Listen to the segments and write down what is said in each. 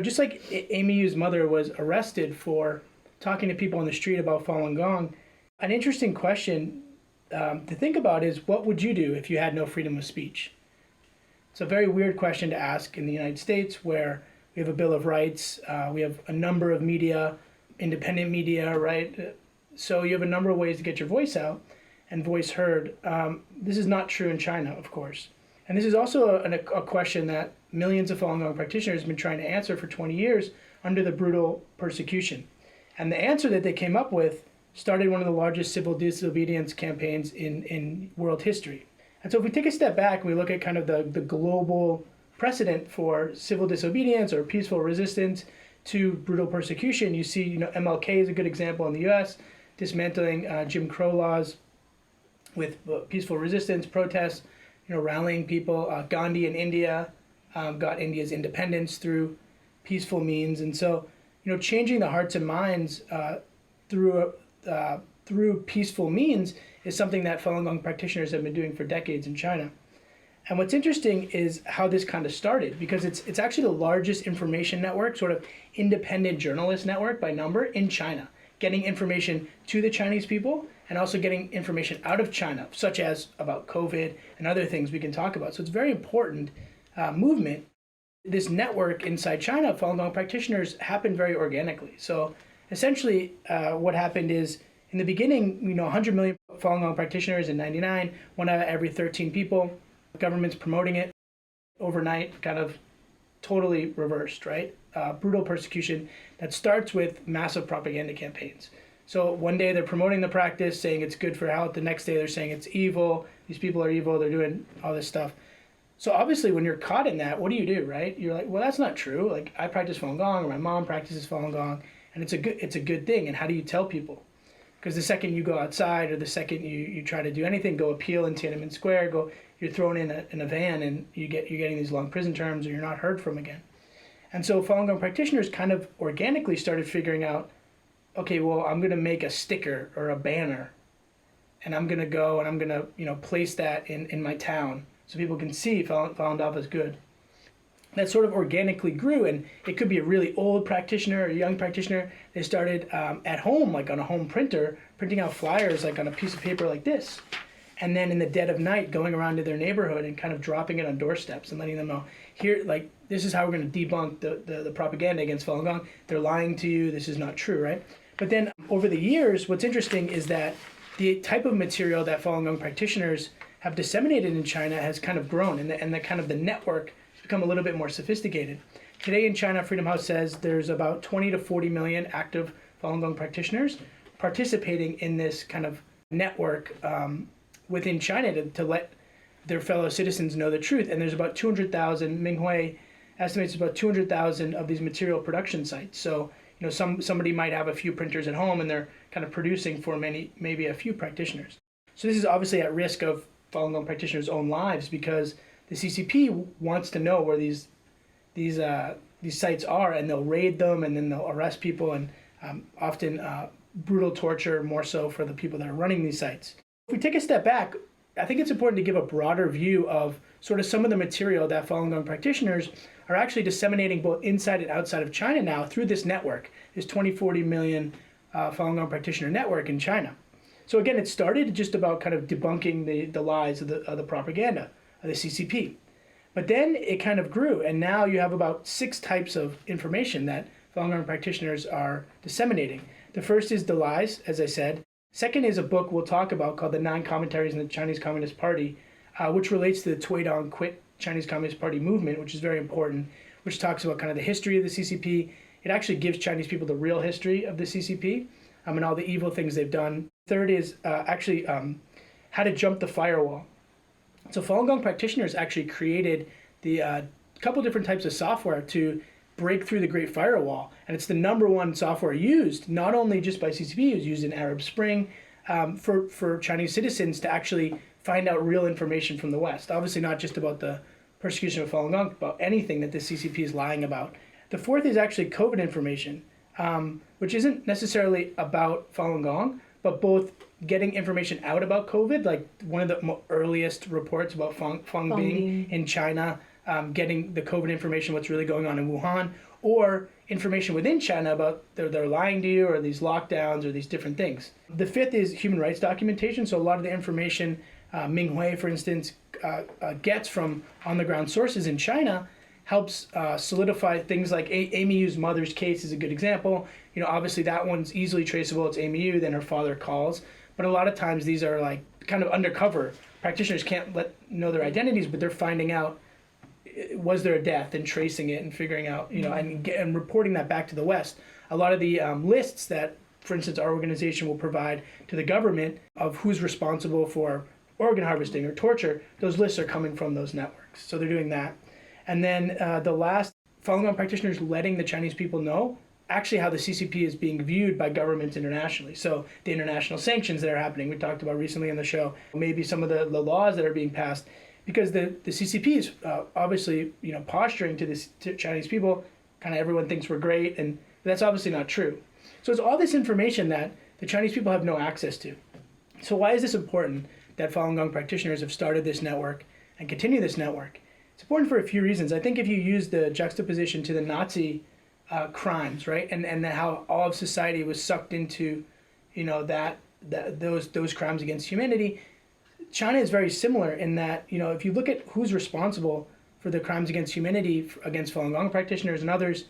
just like Amy Yu's mother was arrested for talking to people on the street about Falun Gong, an interesting question to think about is, what would you do if you had no freedom of speech? It's a very weird question to ask in the United States, where we have a Bill of Rights, we have a number of media, independent media, right? So you have a number of ways to get your voice out and voice heard. This is not true in China, of course. And this is also a question that millions of Falun Gong practitioners have been trying to answer for 20 years under the brutal persecution. And the answer that they came up with started one of the largest civil disobedience campaigns in world history. And so if we take a step back and we look at kind of the global precedent for civil disobedience or peaceful resistance to brutal persecution, you see, MLK is a good example in the US, dismantling Jim Crow laws with peaceful resistance, protests, rallying people. Gandhi in India got India's independence through peaceful means. And so, changing the hearts and minds through peaceful means is something that Falun Gong practitioners have been doing for decades in China. And what's interesting is how this kind of started, because it's actually the largest information network, sort of independent journalist network by number in China, getting information to the Chinese people and also getting information out of China, such as about COVID and other things we can talk about. So it's a very important movement. This network inside China, Falun Gong practitioners, happened very organically. So essentially what happened is, in the beginning, 100 million Falun Gong practitioners in 99, 1 out of every 13 people, government's promoting it. Overnight, kind of totally reversed, right? Brutal persecution that starts with massive propaganda campaigns. So one day they're promoting the practice, saying it's good for health. The next day they're saying it's evil. These people are evil. They're doing all this stuff. So obviously when you're caught in that, what do, right? You're like, well, that's not true. Like, I practice Falun Gong, or my mom practices Falun Gong, and it's a good thing. And how do you tell people? Because the second you go outside, or the second you try to do anything, go appeal in Tiananmen Square, you're thrown in a van, and you're getting these long prison terms, or you're not heard from again. And so Falun Gong practitioners kind of organically started figuring out, okay, well, I'm going to make a sticker or a banner, and I'm going to go and I'm going to place that in my town so people can see Falun Dafa is good. That sort of organically grew, and it could be a really old practitioner or a young practitioner. They started at home, like on a home printer, printing out flyers like on a piece of paper like this. And then in the dead of night, going around to their neighborhood and kind of dropping it on doorsteps and letting them know, here, like, this is how we're going to debunk the propaganda against Falun Gong. They're lying to you. This is not true, right? But then over the years, what's interesting is that the type of material that Falun Gong practitioners have disseminated in China has kind of grown, and the kind of the network has become a little bit more sophisticated. Today in China, Freedom House says there's about 20 to 40 million active Falun Gong practitioners participating in this kind of network within China to let their fellow citizens know the truth. And there's about 200,000, Minghui estimates about 200,000 of these material production sites. So, somebody might have a few printers at home and they're kind of producing for maybe a few practitioners. So this is obviously at risk of Falun Gong practitioners' own lives, because the CCP wants to know where these sites are, and they'll raid them, and then they'll arrest people, and often brutal torture, more so for the people that are running these sites. If we take a step back, I think it's important to give a broader view of sort of some of the material that Falun Gong practitioners are actually disseminating both inside and outside of China now through this network, this 40 million Falun Gong practitioner network in China. So again, it started just about kind of debunking the lies of the propaganda of the CCP. But then it kind of grew, and now you have about 6 types of information that Falun Gong practitioners are disseminating. The first is the lies, as I said. Second is a book we'll talk about called The 9 Commentaries in the Chinese Communist Party, which relates to the Tuidong Quit Chinese Communist Party movement, which is very important, which talks about kind of the history of the CCP. It actually gives Chinese people the real history of the CCP and all the evil things they've done. Third is how to jump the firewall. So Falun Gong practitioners actually created the couple different types of software to break through the Great Firewall. And it's the #1 software used, not only just by CCP, it was used in Arab Spring, for Chinese citizens to actually find out real information from the West. Obviously not just about the persecution of Falun Gong, about anything that the CCP is lying about. The fourth is actually COVID information, which isn't necessarily about Falun Gong, but both getting information out about COVID, like one of the earliest reports about Fang Bing in China, getting the COVID information, what's really going on in Wuhan, or information within China about they're lying to you, or these lockdowns, or these different things. The fifth is human rights documentation. So a lot of the information Ming Hui, for instance, gets from on-the-ground sources in China helps solidify things like Amy Yu's mother's case is a good example. Obviously that one's easily traceable. It's Amy Yu, then her father calls. But a lot of times these are like kind of undercover. Practitioners can't know their identities, but they're finding out, was there a death, and tracing it and figuring out, and reporting that back to the West. A lot of the lists that, for instance, our organization will provide to the government of who's responsible for organ harvesting or torture, those lists are coming from those networks. So they're doing that. And then the last, Falun Gong practitioners letting the Chinese people know actually how the CCP is being viewed by governments internationally. So the international sanctions that are happening, we talked about recently on the show, maybe some of the laws that are being passed, because the CCP is obviously posturing to Chinese people, kind of everyone thinks we're great, and that's obviously not true. So it's all this information that the Chinese people have no access to. So why is this important that Falun Gong practitioners have started this network and continue this network? It's important for a few reasons. I think if you use the juxtaposition to the Nazi crimes, right, and how all of society was sucked into, those crimes against humanity, China is very similar in that, if you look at who's responsible for the crimes against humanity, against Falun Gong practitioners and others,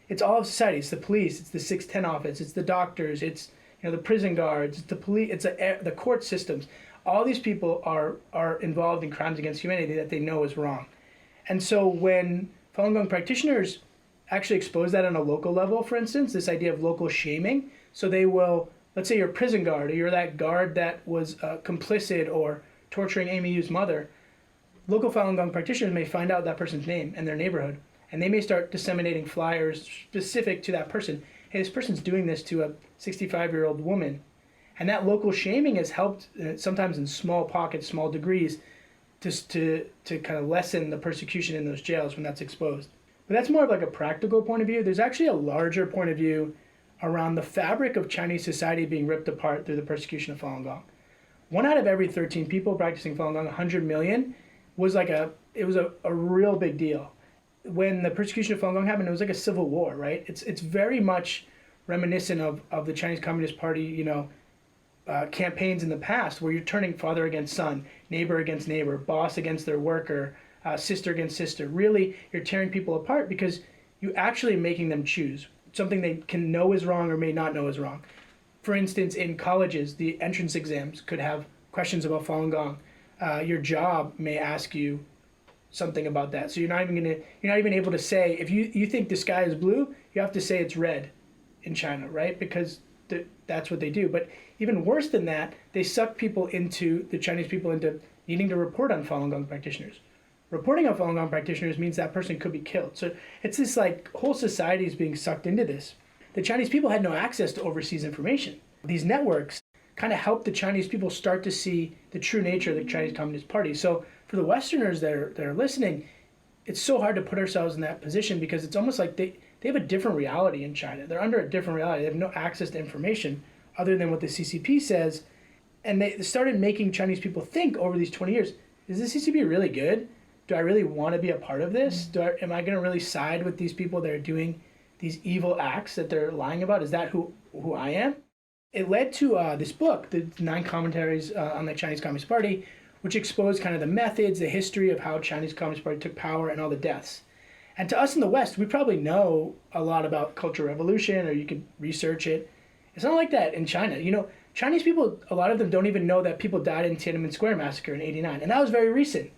it's all of society. It's the police, it's the 610 office, it's the doctors, it's the prison guards, it's the police, it's the court systems. All these people are involved in crimes against humanity that they know is wrong. And so when Falun Gong practitioners actually expose that on a local level, for instance, this idea of local shaming, so they will, let's say you're a prison guard, or you're that guard that was complicit or torturing Amy Yu's mother, local Falun Gong practitioners may find out that person's name and their neighborhood, and they may start disseminating flyers specific to that person. Hey, this person's doing this to a 65-year-old woman. And that local shaming has helped, sometimes in small pockets, small degrees, to kind of lessen the persecution in those jails when that's exposed. But that's more of like a practical point of view. There's actually a larger point of view around the fabric of Chinese society being ripped apart through the persecution of Falun Gong. 1 out of every 13 people practicing Falun Gong, 100 million, was a real big deal. When the persecution of Falun Gong happened, it was like a civil war, right? It's very much reminiscent of the Chinese Communist Party, campaigns in the past, where you're turning father against son, neighbor against neighbor, boss against their worker, sister against sister. Really, you're tearing people apart because you're actually making them choose something they can know is wrong or may not know is wrong. For instance, in colleges, the entrance exams could have questions about Falun Gong. Your job may ask you something about that. So you're not even able to say, if you think the sky is blue, you have to say it's red in China, right? Because that's what they do. But even worse than that, they suck the Chinese people into needing to report on Falun Gong practitioners. Reporting on Falun Gong practitioners means that person could be killed. So it's this whole society is being sucked into this. The Chinese people had no access to overseas information. These networks kind of helped the Chinese people start to see the true nature of the Chinese Communist Party. So for the Westerners that are listening, it's so hard to put ourselves in that position because it's almost like they have a different reality in China. They're under a different reality. They have no access to information other than what the CCP says. And they started making Chinese people think over these 20 years, is the CCP really good? Do I really want to be a part of this? Am I going to really side with these people that are doing these evil acts that they're lying about? Is that who I am? It led to this book, the 9 commentaries on the Chinese Communist Party, which exposed kind of the methods, the history of how Chinese Communist Party took power and all the deaths. And to us in the West, we probably know a lot about Cultural Revolution, or you could research it. It's not like that in China. Chinese people, a lot of them don't even know that people died in Tiananmen Square massacre in '89, and that was very recent.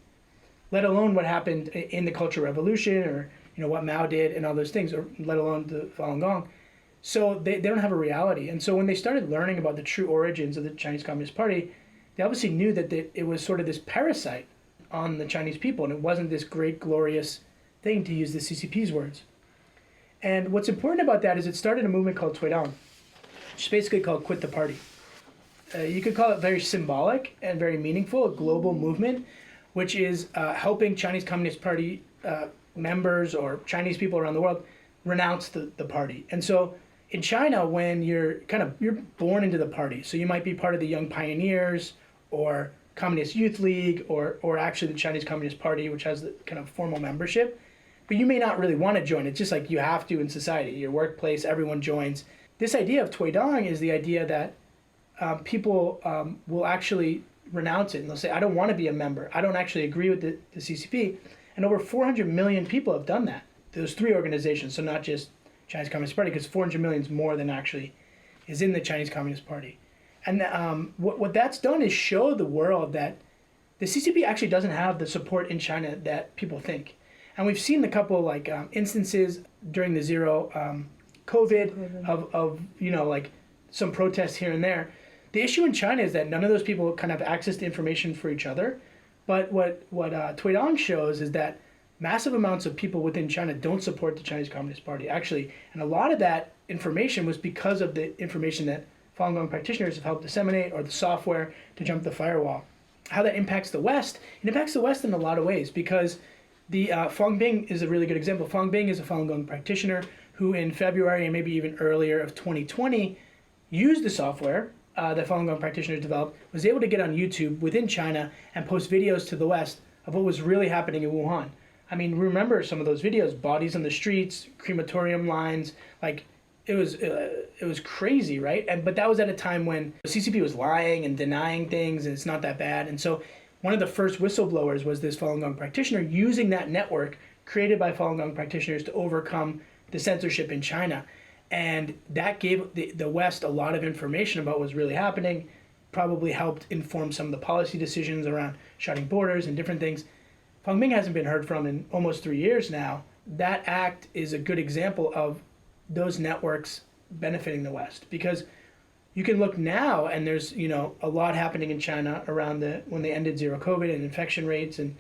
Let alone what happened in the Cultural Revolution, or what Mao did and all those things, or let alone the Falun Gong. So they don't have a reality. And so when they started learning about the true origins of the Chinese Communist Party, they obviously knew that it was sort of this parasite on the Chinese people, and it wasn't this great, glorious thing, to use the CCP's words. And what's important about that is it started a movement called Tuidang, which is basically called Quit the Party. You could call it very symbolic and very meaningful, a global movement, which is helping Chinese Communist Party members or Chinese people around the world renounce the party. And so in China, when you're born into the party, so you might be part of the Young Pioneers or Communist Youth League or actually the Chinese Communist Party, which has the kind of formal membership, but you may not really want to join. It's just like you have to in society. Your workplace, everyone joins. This idea of Tuidang is the idea that people will actually renounce it, and they'll say, I don't want to be a member. I don't actually agree with the CCP. And over 400 million people have done that. Those three organizations, so not just Chinese Communist Party, because 400 million is more than actually is in the Chinese Communist Party. And what that's done is show the world that the CCP actually doesn't have the support in China that people think. And we've seen a couple like instances during the zero COVID of like some protests here and there. The issue in China is that none of those people kind of have access to information for each other. But what Tuidang shows is that massive amounts of people within China don't support the Chinese Communist Party, actually. And a lot of that information was because of the information that Falun Gong practitioners have helped disseminate, or the software to jump the firewall. How that impacts the West? It impacts the West in a lot of ways, because the Fang Bing is a really good example. Fang Bing is a Falun Gong practitioner who in February and maybe even earlier of 2020 used the software that Falun Gong practitioners developed, was able to get on YouTube within China and post videos to the West of what was really happening in Wuhan. I mean, remember some of those videos, bodies on the streets, crematorium lines, like it was crazy, right? But that was at a time when the CCP was lying and denying things, and it's not that bad. And so one of the first whistleblowers was this Falun Gong practitioner using that network created by Falun Gong practitioners to overcome the censorship in China. And that gave the West a lot of information about what was really happening, probably helped inform some of the policy decisions around shutting borders and different things. Fang Bing hasn't been heard from in almost 3 years now. That act is a good example of those networks benefiting the West, because you can look now and there's a lot happening in China around when they ended zero COVID and infection rates, and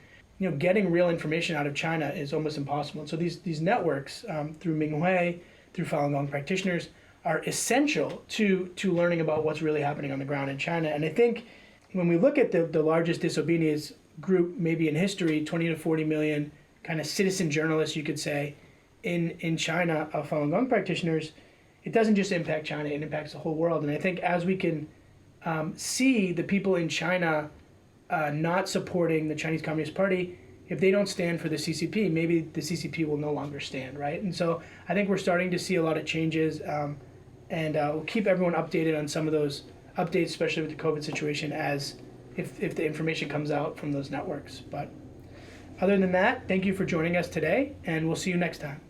getting real information out of China is almost impossible. And so these networks through Minghui, through Falun Gong practitioners, are essential to learning about what's really happening on the ground in China. And I think when we look at the largest disobedience group maybe in history, 20 to 40 million kind of citizen journalists, you could say, in China of Falun Gong practitioners, it doesn't just impact China, it impacts the whole world. And I think as we can see the people in China not supporting the Chinese Communist Party, if they don't stand for the CCP, maybe the CCP will no longer stand, right? And so I think we're starting to see a lot of changes, and we'll keep everyone updated on some of those updates, especially with the COVID situation, as if the information comes out from those networks. But other than that, thank you for joining us today, and we'll see you next time.